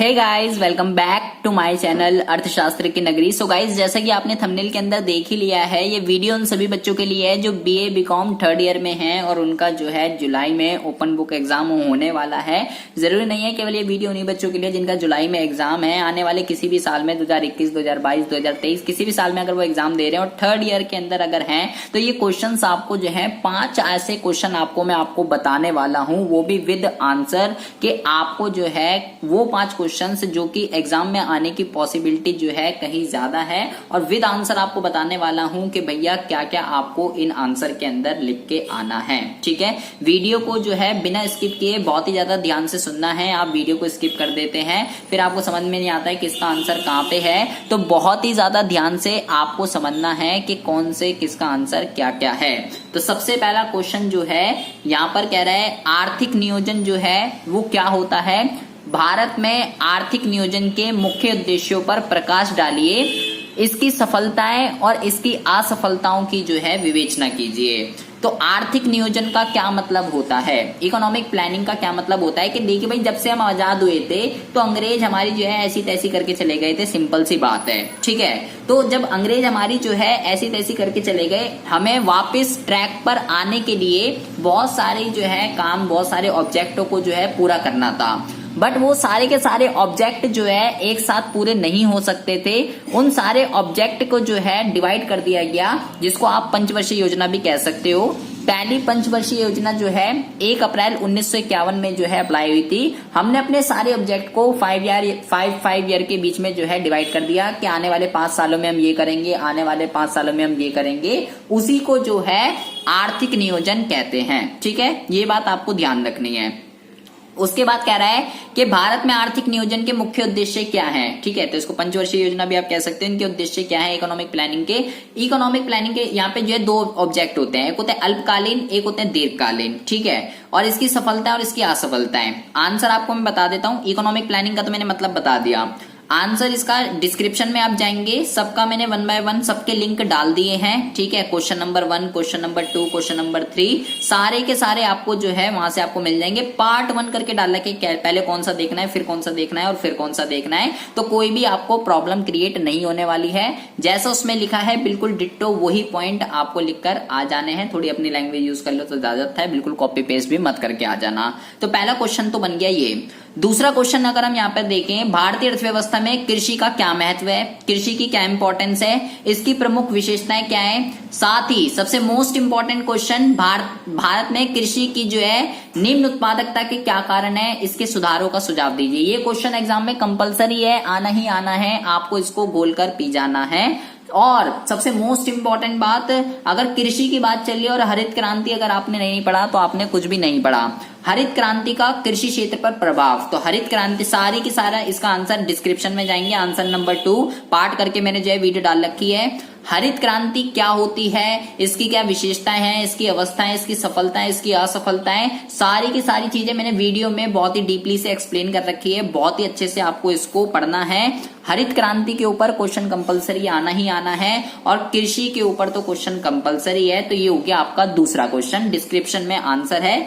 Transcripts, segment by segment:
Hey guys, welcome back to my channel अर्थशास्त्र की नगरी। सो गाइस, जैसा कि आपने थंबनेल के अंदर देख ही लिया है, ये वीडियो उन सभी बच्चों के लिए है जो बीए बीकॉम थर्ड ईयर में हैं और उनका जो है जुलाई में ओपन बुक एग्जाम होने वाला है। जरूरी नहीं है केवल ये वीडियो उन्हीं बच्चों के लिए जिनका जुलाई में एग्जाम है। आने वाले किसी भी साल में 2021, 2022, 2023 किसी भी साल में अगर वो एग्जाम दे रहे हैं और थर्ड ईयर के अंदर अगर हैं तो ये क्वेश्चन आपको जो है 5 ऐसे क्वेश्चन मैं आपको बताने वाला हूं, वो भी विद आंसर के। आपको जो है वो 5 क्वेश्चंस जो कि एग्जाम में आने की पॉसिबिलिटी जो है कहीं ज्यादा है और विद आंसर आपको बताने वाला हूं कि भैया क्या क्या आपको इन आंसर के अंदर लिख के आना है। ठीक है, वीडियो को जो है बिना स्किप किए बहुत ही ज्यादा ध्यान से सुनना है। आप वीडियो को स्किप कर देते हैं फिर आपको समझ में नहीं आता है किसका आंसर कहां पे है, तो बहुत ही ज्यादा ध्यान से आपको समझना है कि कौन से किसका आंसर क्या क्या है। तो सबसे पहला क्वेश्चन जो है यहां पर कह रहा है आर्थिक नियोजन जो है वो क्या होता है। भारत में आर्थिक नियोजन के मुख्य उद्देश्यों पर प्रकाश डालिए, इसकी सफलताएं और इसकी असफलताओं की जो है विवेचना कीजिए। तो आर्थिक नियोजन का क्या मतलब होता है, इकोनॉमिक प्लानिंग का क्या मतलब होता है कि देखिए भाई, जब से हम आजाद हुए थे तो अंग्रेज हमारी जो है ऐसी तैसी करके चले गए थे। सिंपल सी बात है, ठीक है। तो जब अंग्रेज हमारी जो है ऐसी तैसी करके चले गए, हमें वापस ट्रैक पर आने के लिए बहुत सारे जो है काम, बहुत सारे ऑब्जेक्टों को जो है पूरा करना था। बट वो सारे के सारे ऑब्जेक्ट जो है एक साथ पूरे नहीं हो सकते थे। उन सारे ऑब्जेक्ट को जो है डिवाइड कर दिया गया, जिसको आप पंचवर्षीय योजना भी कह सकते हो। पहली पंचवर्षीय योजना जो है 1 अप्रैल 1951 में जो है अप्लाई हुई थी। हमने अपने सारे ऑब्जेक्ट को 5 ईयर के बीच में जो है डिवाइड कर दिया कि आने वाले 5 सालों में हम ये करेंगे, आने वाले 5 सालों में हम ये करेंगे। उसी को जो है आर्थिक नियोजन कहते हैं। ठीक है, ये बात आपको ध्यान रखनी है। उसके बाद कह रहा है कि भारत में आर्थिक नियोजन के मुख्य उद्देश्य क्या हैं। ठीक है, तो इसको पंचवर्षीय योजना भी आप कह सकते हैं। इनके उद्देश्य क्या है इकोनॉमिक प्लानिंग के। इकोनॉमिक प्लानिंग के यहाँ पे जो है 2 ऑब्जेक्ट होते हैं, एक होते हैं अल्पकालीन, एक होते हैं दीर्घकालीन। ठीक है, और इसकी सफलता और इसकी असफलताएं। आंसर आपको मैं बता देता हूँ। इकोनॉमिक प्लानिंग का तो मैंने मतलब बता दिया। आंसर इसका डिस्क्रिप्शन में आप जाएंगे, सबका मैंने 1 बाय 1 सबके लिंक डाल दिए हैं। ठीक है, question number 1, question number 2, question number 3 सारे के सारे आपको जो है वहां से आपको मिल जाएंगे। पार्ट 1 करके डाला कि पहले कौन सा देखना है, फिर कौन सा देखना है और फिर कौन सा देखना है। तो कोई भी आपको प्रॉब्लम क्रिएट नहीं होने वाली है। जैसा उसमें लिखा है बिल्कुल डिट्टो वही पॉइंट आपको लिखकर आ जाने हैं। थोड़ी अपनी लैंग्वेज यूज कर लो तो इजाजत है, बिल्कुल कॉपी पेस्ट भी मत करके आ जाना। तो पहला क्वेश्चन तो बन गया ये। दूसरा क्वेश्चन अगर हम यहाँ पर देखें, भारतीय अर्थव्यवस्था में कृषि का क्या महत्व है, कृषि की क्या इंपॉर्टेंस है, इसकी प्रमुख विशेषताएं क्या है। साथ ही सबसे मोस्ट इंपॉर्टेंट क्वेश्चन, भारत में कृषि की जो है निम्न उत्पादकता के क्या कारण है, इसके सुधारों का सुझाव दीजिए। ये क्वेश्चन एग्जाम में कंपलसरी है, आना ही आना है, आपको इसको गोल कर पी जाना है। और सबसे मोस्ट इंपॉर्टेंट बात, अगर कृषि की बात चल रही है और हरित क्रांति अगर आपने नहीं पढ़ा तो आपने कुछ भी नहीं पढ़ा। हरित क्रांति का कृषि क्षेत्र पर प्रभाव, तो हरित क्रांति सारी की सारा इसका आंसर डिस्क्रिप्शन में जाएंगे। आंसर नंबर 2 पार्ट करके मैंने जो है वीडियो डाल रखी है। हरित क्रांति क्या होती है, इसकी क्या विशेषताएं हैं, इसकी अवस्थाएं, इसकी सफलताएं, इसकी असफलताएं, सारी की सारी चीजें मैंने वीडियो में बहुत ही डीपली से एक्सप्लेन कर रखी है। बहुत ही अच्छे से आपको इसको पढ़ना है। हरित क्रांति के ऊपर क्वेश्चन कंपलसरी आना ही आना है और कृषि के ऊपर तो क्वेश्चन कंपलसरी है। तो ये हो गया आपका दूसरा क्वेश्चन, डिस्क्रिप्शन में आंसर है।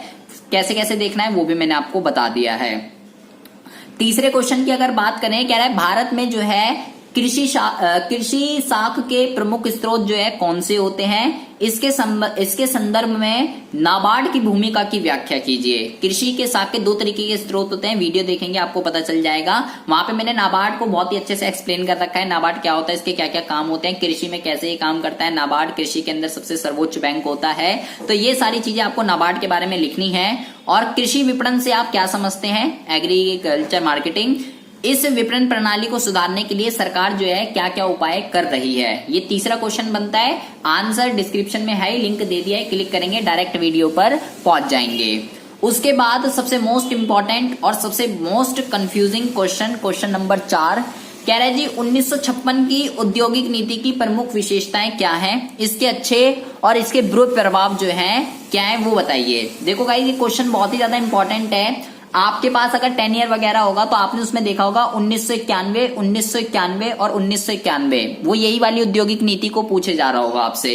कैसे कैसे देखना है वो भी मैंने आपको बता दिया है। तीसरे क्वेश्चन की अगर बात करें, कह रहा है भारत में जो है कृषि साख के प्रमुख स्रोत जो है कौन से होते हैं, इसके संदर्भ में नाबार्ड की भूमिका की व्याख्या कीजिए। कृषि के साख के 2 तरीके के स्रोत होते हैं, वीडियो देखेंगे आपको पता चल जाएगा। वहां पे मैंने नाबार्ड को बहुत ही अच्छे से एक्सप्लेन कर रखा है। नाबार्ड क्या होता है, इसके क्या क्या काम होते हैं, कृषि में कैसे ये काम करता है। नाबार्ड कृषि के अंदर सबसे सर्वोच्च बैंक होता है। तो ये सारी चीजें आपको नाबार्ड के बारे में लिखनी है। और कृषि विपणन से आप क्या समझते हैं, एग्रीकल्चर मार्केटिंग। इस विपणन प्रणाली को सुधारने के लिए सरकार जो है क्या क्या उपाय कर रही है, ये तीसरा क्वेश्चन बनता है। आंसर डिस्क्रिप्शन में है, लिंक दे दिया है, क्लिक करेंगे डायरेक्ट वीडियो पर पहुंच जाएंगे। उसके बाद सबसे मोस्ट इंपॉर्टेंट और सबसे most confusing question, question number 4 कह रहा है जी 1956 की औद्योगिक नीति की प्रमुख विशेषताएं क्या हैं, इसके अच्छे और इसके बुरे प्रभाव जो हैं क्या है वो बताइए। देखो गाइस, ये क्वेश्चन बहुत ही ज्यादा इंपॉर्टेंट है। आपके पास अगर 10 ईयर वगैरह होगा तो आपने उसमें देखा होगा 1991, 1991 और 1991, वो यही वाली औद्योगिक नीति को पूछे जा रहा होगा आपसे।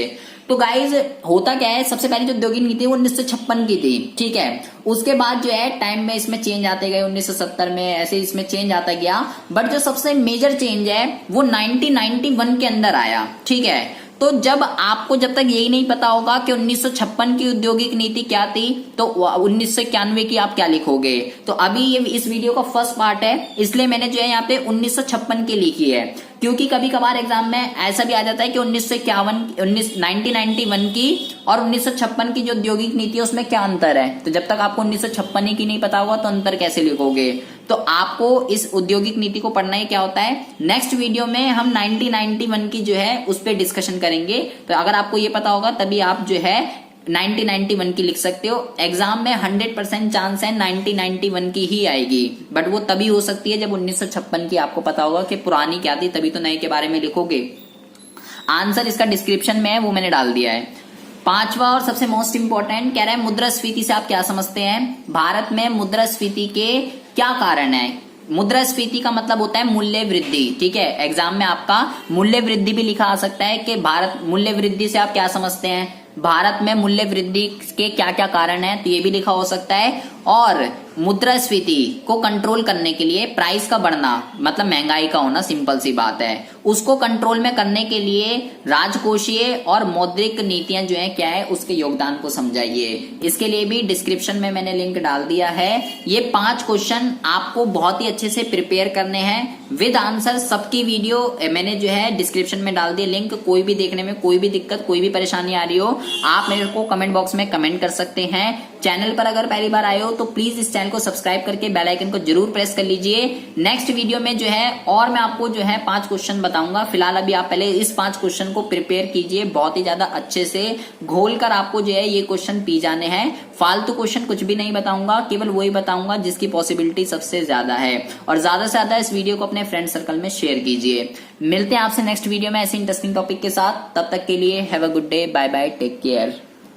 तो गाइज होता क्या है, सबसे पहले जो औद्योगिक नीति वो 1956 की थी, ठीक है। उसके बाद जो है टाइम में इसमें चेंज आते गए, 1970 में ऐसे इसमें चेंज आता गया। बट जो सबसे मेजर चेंज है वो 1991 के अंदर आया, ठीक है। तो जब आपको जब तक यही नहीं पता होगा कि 1956 की औद्योगिक नीति क्या थी, तो 1991 की आप क्या लिखोगे। तो अभी ये इस वीडियो का फर्स्ट पार्ट है, इसलिए मैंने जो है यहाँ पे 1956 की लिखी है, क्योंकि कभी कभार एग्जाम में ऐसा भी आ जाता है कि 1991 की और 1956 की जो औद्योगिक नीति है उसमें क्या अंतर है। तो जब तक आपको 1956 की नहीं पता होगा तो अंतर कैसे लिखोगे। तो आपको इस औद्योगिक नीति को पढ़ना ही क्या होता है। नेक्स्ट वीडियो में हम 1991 की जो है उस पर डिस्कशन करेंगे। तो अगर आपको ये पता होगा तभी आप जो है 1991 की लिख सकते हो। एग्जाम में 100% चांस है 1991 की ही आएगी, बट वो तभी हो सकती है जब 1956 की आपको पता होगा कि पुरानी क्या थी, तभी तो नए के बारे में लिखोगे। आंसर इसका डिस्क्रिप्शन में है, वो मैंने डाल दिया है। पांचवा और सबसे मोस्ट इंपॉर्टेंट कह रहा है मुद्रास्फीति से आप क्या समझते हैं। भारत में मुद्रास्फीति के क्या कारण है। मुद्रास्फीति का मतलब होता है मूल्य वृद्धि, ठीक है। एग्जाम में आपका मूल्य वृद्धि भी लिखा आ सकता है कि भारत मूल्य वृद्धि से आप क्या समझते हैं, भारत में मूल्य वृद्धि के क्या क्या कारण है, तो ये भी लिखा हो सकता है। और मुद्रास्फीति को कंट्रोल करने के लिए प्राइस का बढ़ना मतलब महंगाई का होना, सिंपल सी बात है, उसको कंट्रोल में करने के लिए राजकोषीय और मौद्रिक नीतियां जो है क्या है उसके योगदान को समझाइए। इसके लिए भी डिस्क्रिप्शन में मैंने लिंक डाल दिया है। ये 5 क्वेश्चन आपको बहुत ही अच्छे से प्रिपेयर करने हैं विद आंसर। सबकी वीडियो मैंने जो है डिस्क्रिप्शन में डाल दिया लिंक। कोई भी देखने में कोई भी दिक्कत कोई भी परेशानी आ रही हो आप मेरे को कमेंट बॉक्स में कमेंट कर सकते हैं। चैनल पर अगर पहली बार आए हो तो प्लीज इस चैनल को सब्सक्राइब करके बेल आइकन को जरूर प्रेस कर लीजिए। नेक्स्ट वीडियो में जो है और मैं आपको जो है 5 क्वेश्चन बताऊंगा। फिलहाल अभी आप पहले इस 5 क्वेश्चन को प्रिपेयर कीजिए बहुत ही ज्यादा अच्छे से, घोल कर आपको जो है ये क्वेश्चन पी जाने हैं। फालतू क्वेश्चन कुछ भी नहीं बताऊंगा, केवल वही बताऊंगा जिसकी पॉसिबिलिटी सबसे ज्यादा है। और ज्यादा से ज्यादा इस वीडियो को अपने फ्रेंड सर्कल में शेयर कीजिए। मिलते हैं आपसे नेक्स्ट वीडियो में ऐसे इंटरेस्टिंग टॉपिक के साथ। तब तक के लिए have a good day, bye bye, take care.